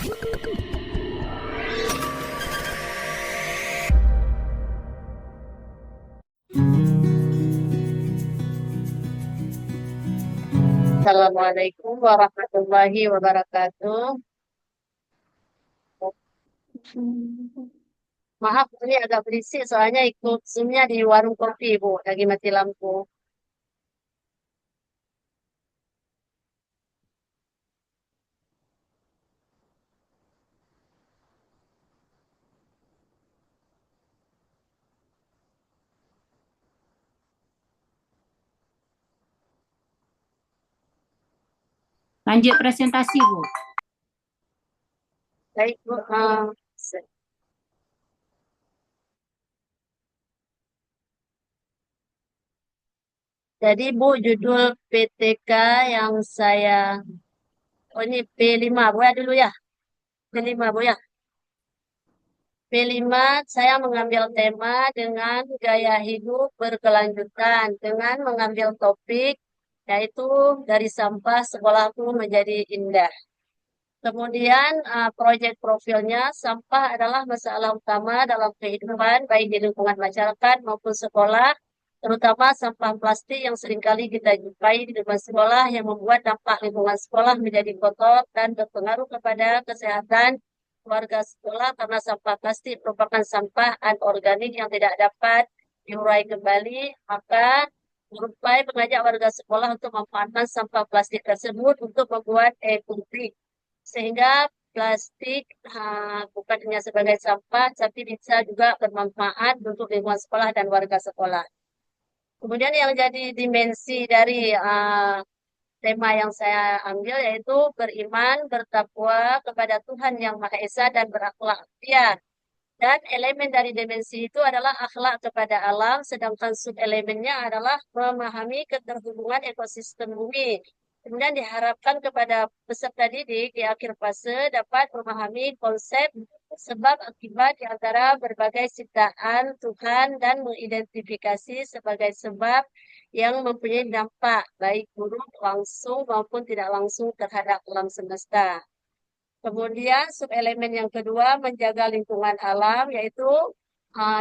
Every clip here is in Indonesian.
Assalamualaikum warahmatullahi wabarakatuh. Maaf, ini agak berisik soalnya ikut Zoom-nya di warung kopi, Bu. Lagi mati lampu. Lanjut presentasi, Bu. Baik, Bu. Jadi, Bu, judul PTK yang saya... Oh, ini P5, Bu, ya dulu ya. P5, Bu, ya. P5, saya mengambil tema dengan gaya hidup berkelanjutan, dengan mengambil topik, yaitu dari sampah sekolahku menjadi indah. Kemudian proyek profilnya sampah adalah masalah utama dalam kehidupan baik di lingkungan masyarakat maupun sekolah, terutama sampah plastik yang seringkali kita jumpai di depan sekolah yang membuat dampak lingkungan sekolah menjadi kotor dan berpengaruh kepada kesehatan warga sekolah karena sampah plastik merupakan sampah anorganik yang tidak dapat diurai kembali, maka berupaya mengajak warga sekolah untuk memanfaatkan sampah plastik tersebut untuk membuat e-putih sehingga plastik bukan hanya sebagai sampah, tapi bisa juga bermanfaat untuk lingkungan sekolah dan warga sekolah. Kemudian yang jadi dimensi dari tema yang saya ambil yaitu beriman, bertakwa kepada Tuhan Yang Maha Esa dan berakhlak mulia. Dan elemen dari dimensi itu adalah akhlak kepada alam, sedangkan sub-elemennya adalah memahami keterhubungan ekosistem bumi. Kemudian diharapkan kepada peserta didik di akhir fase dapat memahami konsep sebab akibat di antara berbagai ciptaan Tuhan dan mengidentifikasi sebagai sebab yang mempunyai dampak baik buruk langsung maupun tidak langsung terhadap alam semesta. Kemudian subelemen yang kedua menjaga lingkungan alam yaitu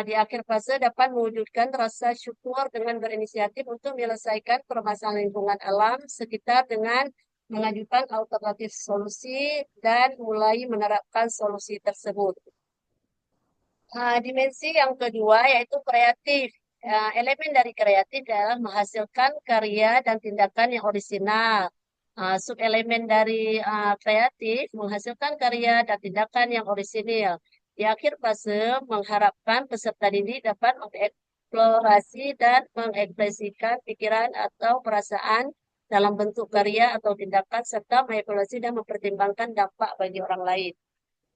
di akhir fase dapat mewujudkan rasa syukur dengan berinisiatif untuk menyelesaikan permasalahan lingkungan alam sekitar dengan mengajukan alternatif solusi dan mulai menerapkan solusi tersebut. Dimensi yang kedua yaitu kreatif. Elemen dari kreatif adalah menghasilkan karya dan tindakan yang orisinal. Subelemen dari kreatif menghasilkan karya dan tindakan yang orisinil. Di akhir fase mengharapkan peserta didik dapat mengeksplorasi dan mengekspresikan pikiran atau perasaan dalam bentuk karya atau tindakan serta mengevaluasi dan mempertimbangkan dampak bagi orang lain.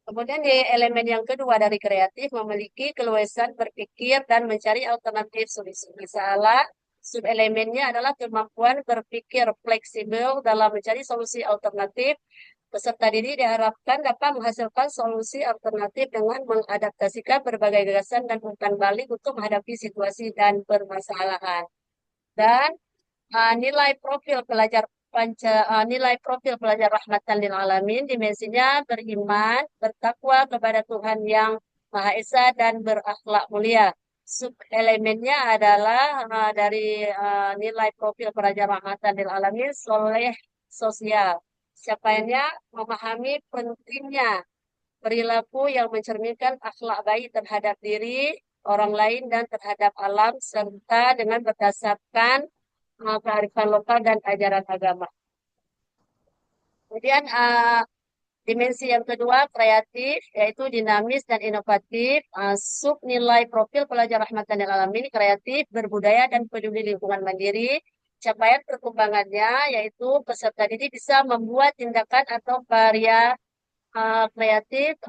Kemudian di elemen yang kedua dari kreatif memiliki keluasan berpikir dan mencari alternatif solusi masalah. Subelemennya adalah kemampuan berpikir fleksibel dalam mencari solusi alternatif. Peserta didik diharapkan dapat menghasilkan solusi alternatif dengan mengadaptasikan berbagai gagasan dan umpan balik untuk menghadapi situasi dan permasalahan. Dan nilai profil pelajar nilai profil pelajar rahmatan lil alamin dimensinya beriman, bertakwa kepada Tuhan yang Maha Esa dan berakhlak mulia. Sub elemennya adalah dari nilai profil pelajar rahmatan lil alamin soleh sosial. Siapanya memahami pentingnya perilaku yang mencerminkan akhlak baik terhadap diri, orang lain, dan terhadap alam, serta dengan berdasarkan kearifan lokal dan ajaran agama. Kemudian dimensi yang kedua kreatif yaitu dinamis dan inovatif. Sub nilai profil pelajar rahmatan lil alamin kreatif, berbudaya dan peduli lingkungan mandiri. Capaian perkembangannya yaitu peserta didik bisa membuat tindakan atau karya kreatif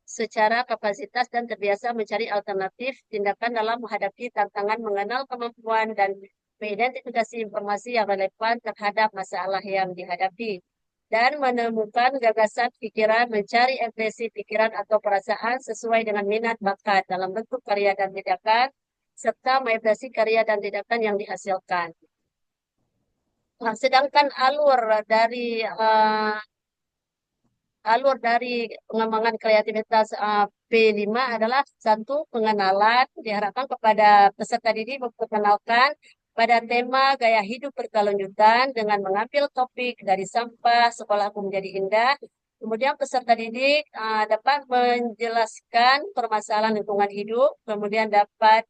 secara kapasitas dan terbiasa mencari alternatif tindakan dalam menghadapi tantangan mengenal kemampuan dan mengidentifikasi informasi yang relevan terhadap masalah yang dihadapi dan menemukan gagasan pikiran, mencari ekspresi pikiran atau perasaan sesuai dengan minat bakat dalam bentuk karya dan tindakan serta mengekspresi karya dan tindakan yang dihasilkan. Nah, sedangkan alur dari alur dari pengembangan kreativitas P5 adalah satu pengenalan, diharapkan kepada peserta didik memperkenalkan pada tema gaya hidup berkelanjutan dengan mengambil topik dari sampah sekolahku menjadi indah. Kemudian peserta didik dapat menjelaskan permasalahan lingkungan hidup, kemudian dapat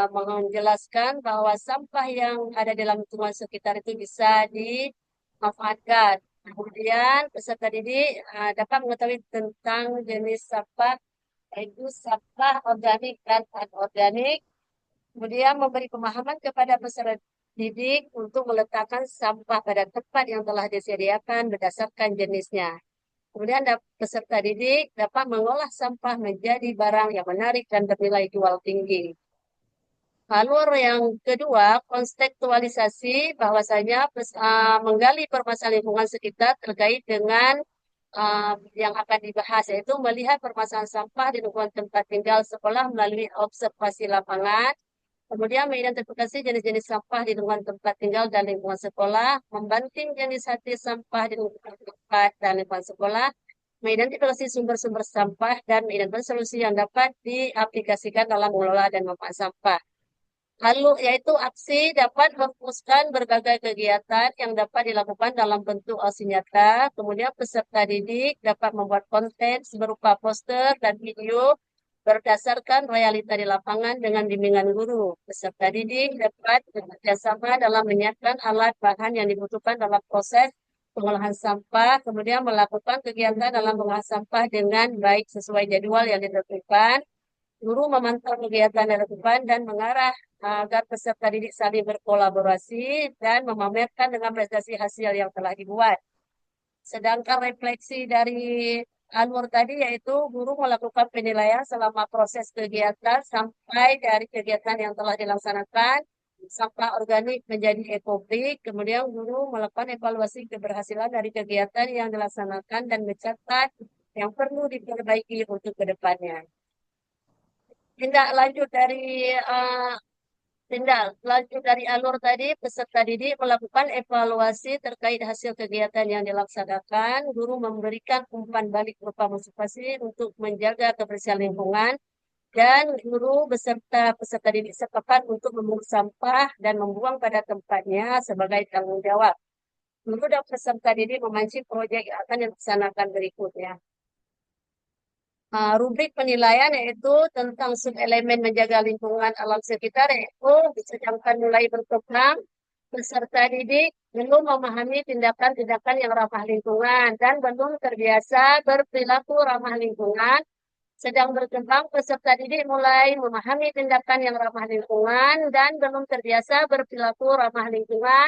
menjelaskan bahwa sampah yang ada dalam lingkungan sekitar itu bisa dimanfaatkan. Kemudian peserta didik dapat mengetahui tentang jenis sampah, yaitu sampah organik dan anorganik. Kemudian memberi pemahaman kepada peserta didik untuk meletakkan sampah pada tempat yang telah disediakan berdasarkan jenisnya. Kemudian peserta didik dapat mengolah sampah menjadi barang yang menarik dan bernilai jual tinggi. Alur yang kedua, kontekstualisasi bahwasanya menggali permasalahan lingkungan sekitar terkait dengan yang akan dibahas, yaitu melihat permasalahan sampah di lingkungan tempat tinggal sekolah melalui observasi lapangan, kemudian mengidentifikasi jenis-jenis sampah di lingkungan tempat tinggal dan lingkungan sekolah, membanting jenis hati sampah di lingkungan tempat dan lingkungan sekolah, mengidentifikasi sumber-sumber sampah, dan mengidentifikasi solusi yang dapat diaplikasikan dalam mengelola dan memanfaatkan sampah. Lalu yaitu aksi dapat merumuskan berbagai kegiatan yang dapat dilakukan dalam bentuk aksi nyata. Kemudian peserta didik dapat membuat konten berupa poster dan video berdasarkan realita di lapangan dengan bimbingan guru. Peserta didik dapat bekerjasama dalam menyiapkan alat bahan yang dibutuhkan dalam proses pengolahan sampah, kemudian melakukan kegiatan dalam pengolahan sampah dengan baik sesuai jadwal yang ditentukan. Guru memantau kegiatan yang dilakukan dan mengarah agar peserta didik saling berkolaborasi dan memamerkan dengan prestasi hasil yang telah dibuat. Sedangkan refleksi dari alur tadi yaitu guru melakukan penilaian selama proses kegiatan sampai dari kegiatan yang telah dilaksanakan, sampah organik menjadi ekobrik, kemudian guru melakukan evaluasi keberhasilan dari kegiatan yang dilaksanakan dan mencatat yang perlu diperbaiki untuk kedepannya. Tindak lanjut dari uh, tindak lanjut dari alur tadi, peserta didik melakukan evaluasi terkait hasil kegiatan yang dilaksanakan. Guru memberikan umpan balik berupa motivasi untuk menjaga kebersihan lingkungan, dan guru beserta peserta didik sepakat untuk memungut sampah dan membuang pada tempatnya sebagai tanggung jawab. Guru dan peserta didik memancing proyek yang akan dilaksanakan berikutnya. Rubrik penilaian yaitu tentang sub-elemen menjaga lingkungan alam sekitar, yaitu sedangkan mulai berkembang, peserta didik belum memahami tindakan-tindakan yang ramah lingkungan dan belum terbiasa berperilaku ramah lingkungan. Sedang berkembang, peserta didik mulai memahami tindakan yang ramah lingkungan dan belum terbiasa berperilaku ramah lingkungan.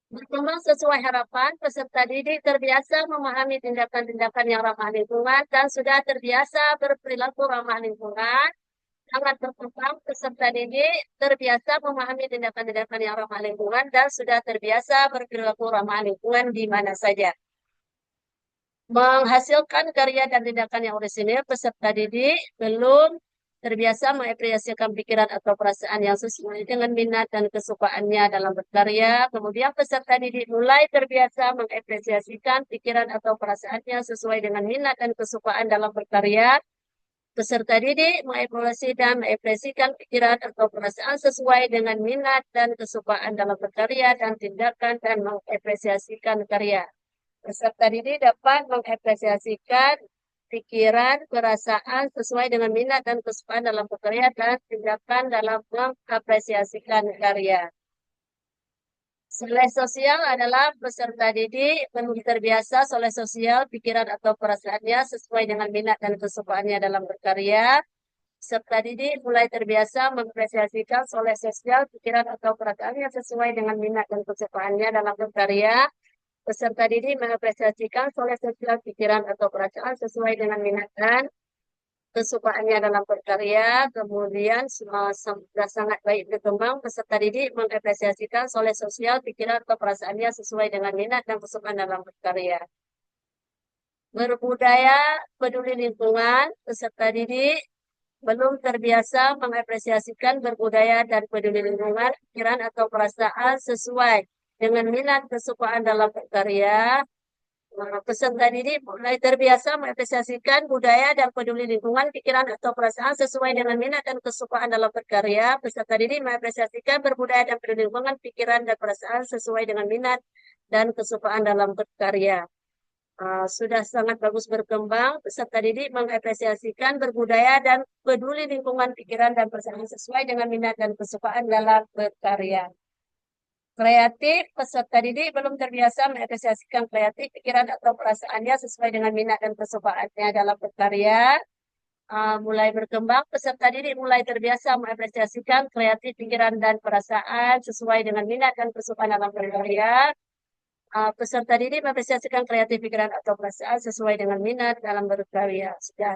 Berkembang sesuai harapan, peserta didik terbiasa memahami tindakan-tindakan yang ramah lingkungan dan sudah terbiasa berperilaku ramah lingkungan. Sangat berkembang, peserta didik terbiasa memahami tindakan-tindakan yang ramah lingkungan dan sudah terbiasa berperilaku ramah lingkungan di mana saja. Menghasilkan karya dan tindakan yang orisinil, peserta didik belum terbiasa mengapresiasikan pikiran atau perasaan yang sesuai dengan minat dan kesukaannya dalam berkarya. Kemudian peserta didik mulai terbiasa mengapresiasikan pikiran atau perasaannya sesuai dengan minat dan kesukaan dalam berkarya. Peserta didik mengevaluasi dan mengekspresikan pikiran atau perasaan sesuai dengan minat dan kesukaan dalam berkarya dan tindakan dan mengapresiasikan karya. Peserta didik dapat mengapresiasikan pikiran, perasaan sesuai dengan minat dan kesukaan dalam berkarya dan tindakan dalam mengapresiasikan karya. Soleh sosial adalah peserta didik belum terbiasa soleh sosial, pikiran atau perasaannya sesuai dengan minat dan kesukaannya dalam berkarya. Peserta didik mulai terbiasa mengapresiasikan soleh sosial, pikiran atau perasaannya sesuai dengan minat dan kesukaannya dalam berkarya. Peserta didik mengapresiasikan soleh sosial, pikiran atau perasaan sesuai dengan minat dan kesukaannya dalam berkarya. Kemudian sudah sangat baik berkembang, peserta didik mengapresiasikan soleh sosial, pikiran atau perasaannya sesuai dengan minat dan kesukaan dalam berkarya. Berbudaya peduli lingkungan, peserta didik belum terbiasa mengapresiasikan berbudaya dan peduli lingkungan, pikiran atau perasaan sesuai dengan minat kesukaan dalam berkarya. Peserta didik mulai terbiasa mengapresiasikan budaya dan peduli lingkungan, pikiran atau perasaan sesuai dengan minat dan kesukaan dalam berkarya. Peserta didik mengapresiasikan berbudaya dan peduli lingkungan, pikiran dan perasaan sesuai dengan minat dan kesukaan dalam berkarya. Sudah sangat bagus berkembang. Peserta didik mengapresiasikan berbudaya dan peduli lingkungan, pikiran dan perasaan sesuai dengan minat dan kesukaan dalam berkarya. Kreatif, peserta didik belum terbiasa mengapresiasikan kreatif, pikiran atau perasaannya sesuai dengan minat dan kesukaannya dalam berkarya. Mulai berkembang, peserta didik mulai terbiasa mengapresiasikan kreatif, pikiran, dan perasaan sesuai dengan minat dan kesukaan dalam berkarya. Peserta didik mengapresiasikan kreatif, pikiran, atau perasaan sesuai dengan minat dalam berkarya. Sudah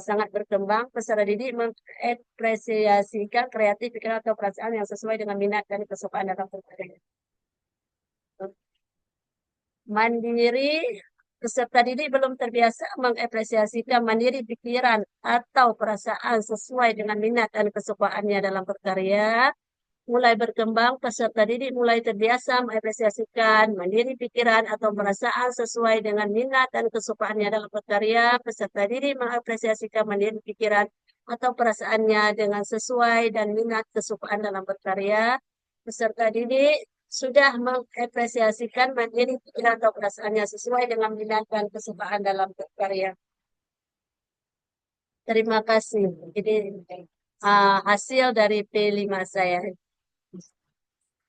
sangat berkembang, peserta didik mengapresiasikan kreatif, pikiran, atau perasaan yang sesuai dengan minat dan kesukaan dalam berkarya. Mandiri, peserta didik belum terbiasa mengapresiasikan mandiri pikiran atau perasaan sesuai dengan minat dan kesukaannya dalam berkarya. Mulai berkembang, peserta didik mulai terbiasa mengapresiasikan mandiri pikiran atau perasaan sesuai dengan minat dan kesukaannya dalam berkarya. Peserta didik mengapresiasikan mandiri pikiran atau perasaannya dengan sesuai dan minat kesukaan dalam berkarya. Peserta didik sudah mengapresiasikan mandiri pikiran atau perasaannya sesuai dengan minat dan kesukaan dalam berkarya. Terima kasih. Jadi hasil dari P5 saya.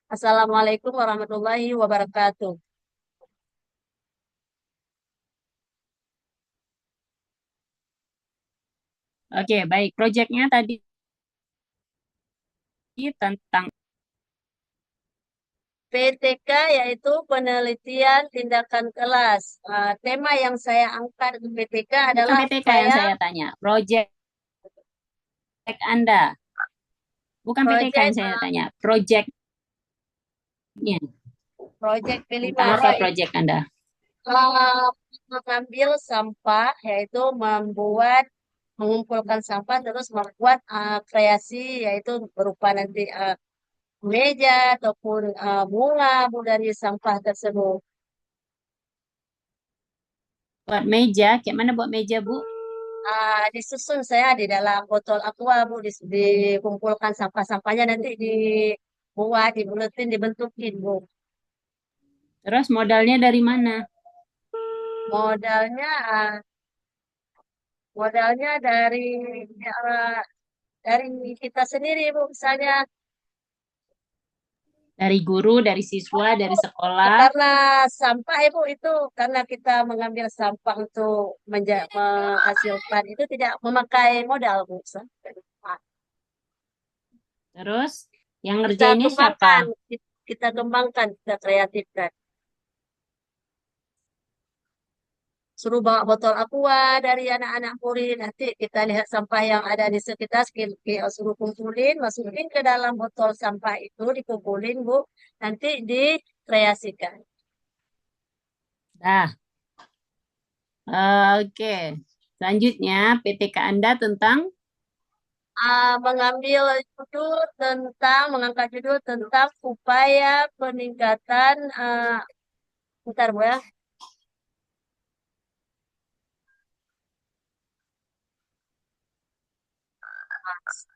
Assalamualaikum warahmatullahi wabarakatuh. Oke, baik. Proyeknya tadi tentang PTK yaitu penelitian tindakan kelas. Tema yang saya angkat di PTK bukan adalah PTK yang upaya saya tanya. Proyek Anda. Bukan PTK yang proyek saya tanya. Proyeknya. proyek P5 Tentang apa yaitu proyek Anda? mengambil sampah, yaitu mengumpulkan sampah terus membuat kreasi, yaitu berupa nanti meja ataupun bunga dari sampah tersebut. Buat meja. Kayak mana buat meja, Bu? Disusun saya di dalam botol aqua, Bu, dikumpulkan sampah-sampahnya nanti dibuat, dibuletin, dibentukin, Bu. Terus modalnya dari mana? Modalnya ah, modalnya ah, dari kita sendiri, Bu. Misalnya Dari guru, dari siswa, dari sekolah. karena sampah, Ibu, itu karena kita mengambil sampah untuk menghasilkan itu tidak memakai modal, Bu. Terus yang Kita ngerjainnya siapa? kembangkan, kita kembangkan, kita kreatifkan. Suruh bawa botol aqua dari anak-anak murid. Nanti kita lihat sampah yang ada di sekitar, suruh kumpulin, masukin ke dalam botol sampah itu, dikumpulin, Bu. Nanti dikreasikan. Dah. Oke. Selanjutnya, PTK Anda tentang Mengangkat judul tentang upaya peningkatan, bentar, Bu, ya.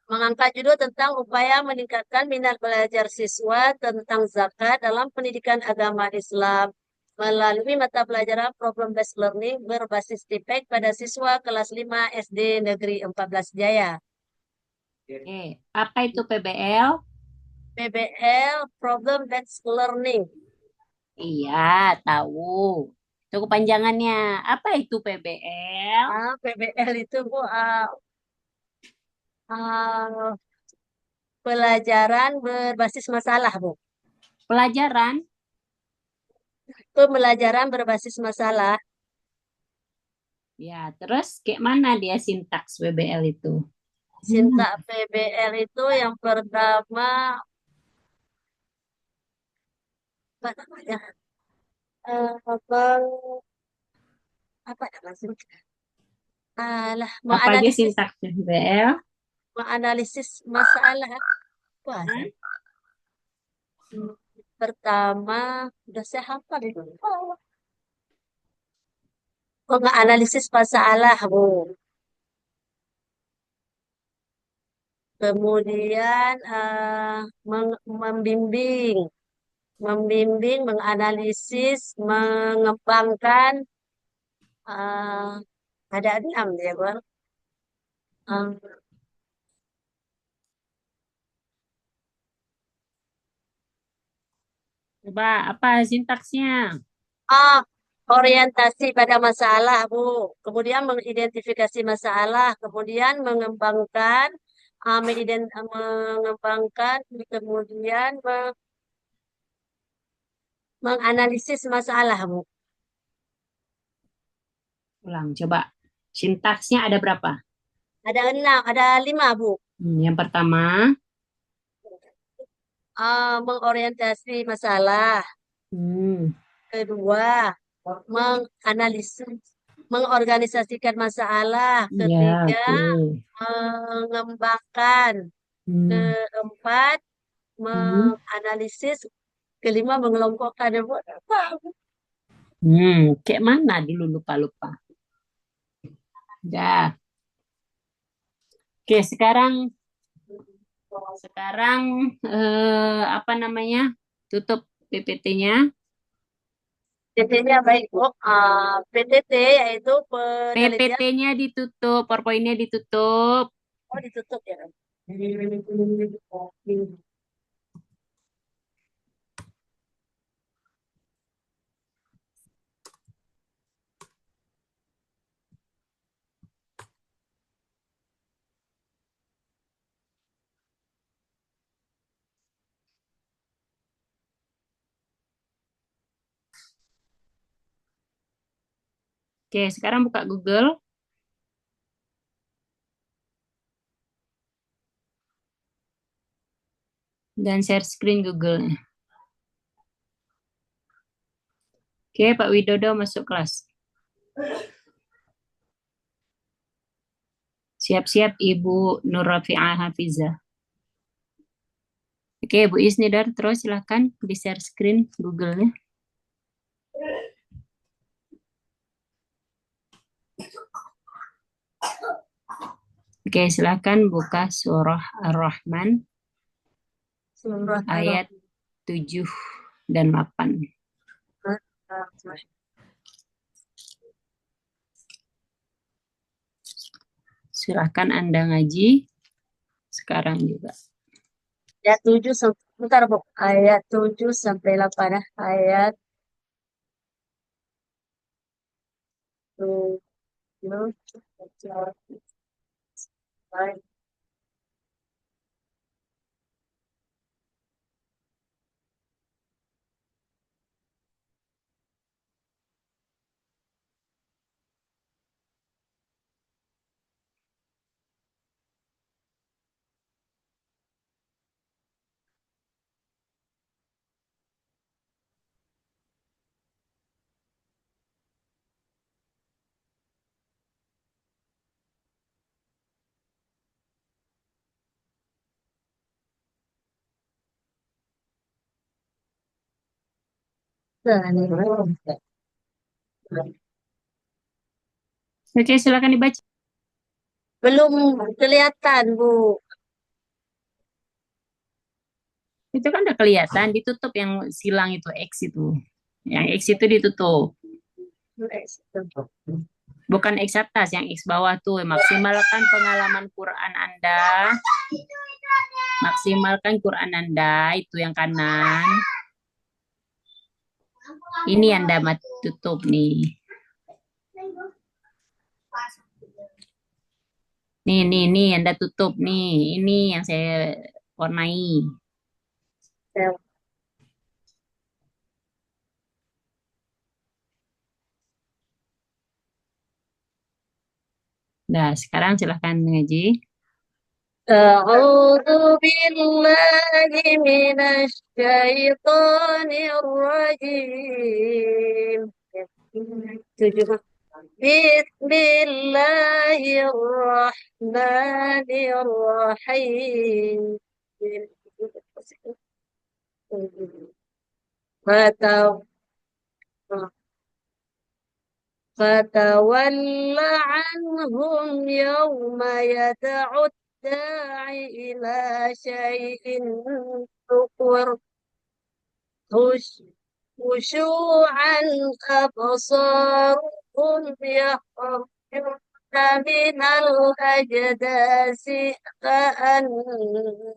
Mengangkat judul tentang upaya meningkatkan minat belajar siswa tentang zakat dalam pendidikan agama Islam melalui mata pelajaran problem based learning berbasis TIPEK pada siswa kelas 5 SD Negeri 14 Jaya. apa itu PBL? PBL problem based learning. Iya, tahu. Itu kepanjangannya. Apa itu PBL? PBL itu, Bu, ah, pelajaran berbasis masalah, Bu. Pelajaran. Pembelajaran berbasis masalah. Ya, terus kayak mana dia sintaks PBL itu? Sintak PBL itu yang pertama, apa namanya? Apa apa namanya? Apa aja sintaks PBL? Menganalisis masalah apa? Hah? Pertama, udah saya hafal itu. menganalisis masalah, Bu. Kemudian membimbing, menganalisis, mengembangkan, eh, ada 6 ya, Bang. Eh, Coba apa sintaksnya? ah, orientasi pada masalah, Bu. Kemudian mengidentifikasi masalah, kemudian mengembangkan, mengembangkan, kemudian menganalisis masalah, Bu. Ulang, coba. Sintaksnya ada berapa? Ada 6, ada 5, Bu. Yang pertama, Mengorientasi masalah. hmm, Kedua, menganalisis, mengorganisasikan masalah. ya, Ketiga, oke. mengembangkan. Hmm, Keempat, hmm, menganalisis. Kelima, mengelompokkan. kayak mana dulu lupa-lupa. Dah. Oke, sekarang sekarang apa namanya? Tutup PPT-nya. PT-nya baik, Bu. PTT yaitu penelitian. PPT-nya ditutup, PowerPoint-nya ditutup. Oh, ditutup ya. Oke, sekarang buka Google dan share screen Google-nya. Oke, Pak Widodo masuk kelas. Siap-siap Ibu Nur Rafi'ah Hafizah. Oke, Bu Isnidar, terus silahkan di share screen Google-nya. Oke, silahkan buka surah Ar-Rahman Surah ayat 7 dan 8. Ar-Rahman. Silahkan Anda ngaji sekarang juga. Ayat 7 sampai, bentar, Bu. Ayat 7 sampai 8. Ayat 7 sampai Oke, silakan dibaca. belum kelihatan, Bu. Itu kan udah kelihatan, ditutup yang silang itu X itu. Yang X itu ditutup. Bukan X atas, yang X bawah tuh. Maksimalkan pengalaman Quran Anda. Maksimalkan Quran Anda, itu yang kanan. Ini Anda tutup nih. Nih, Anda tutup nih. Ini yang saya warnai. Nah, sekarang silahkan ngaji. أعوذ بالله من الشيطان الرجيم. بسم الله الرحمن الرحيم. فتو فتول عنهم يوم يدعو الداعي إلى شيء نكر خش- خشوعا أبصارهم يخرجون من الأجداث كأنهم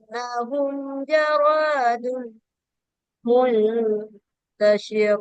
جراد منتشر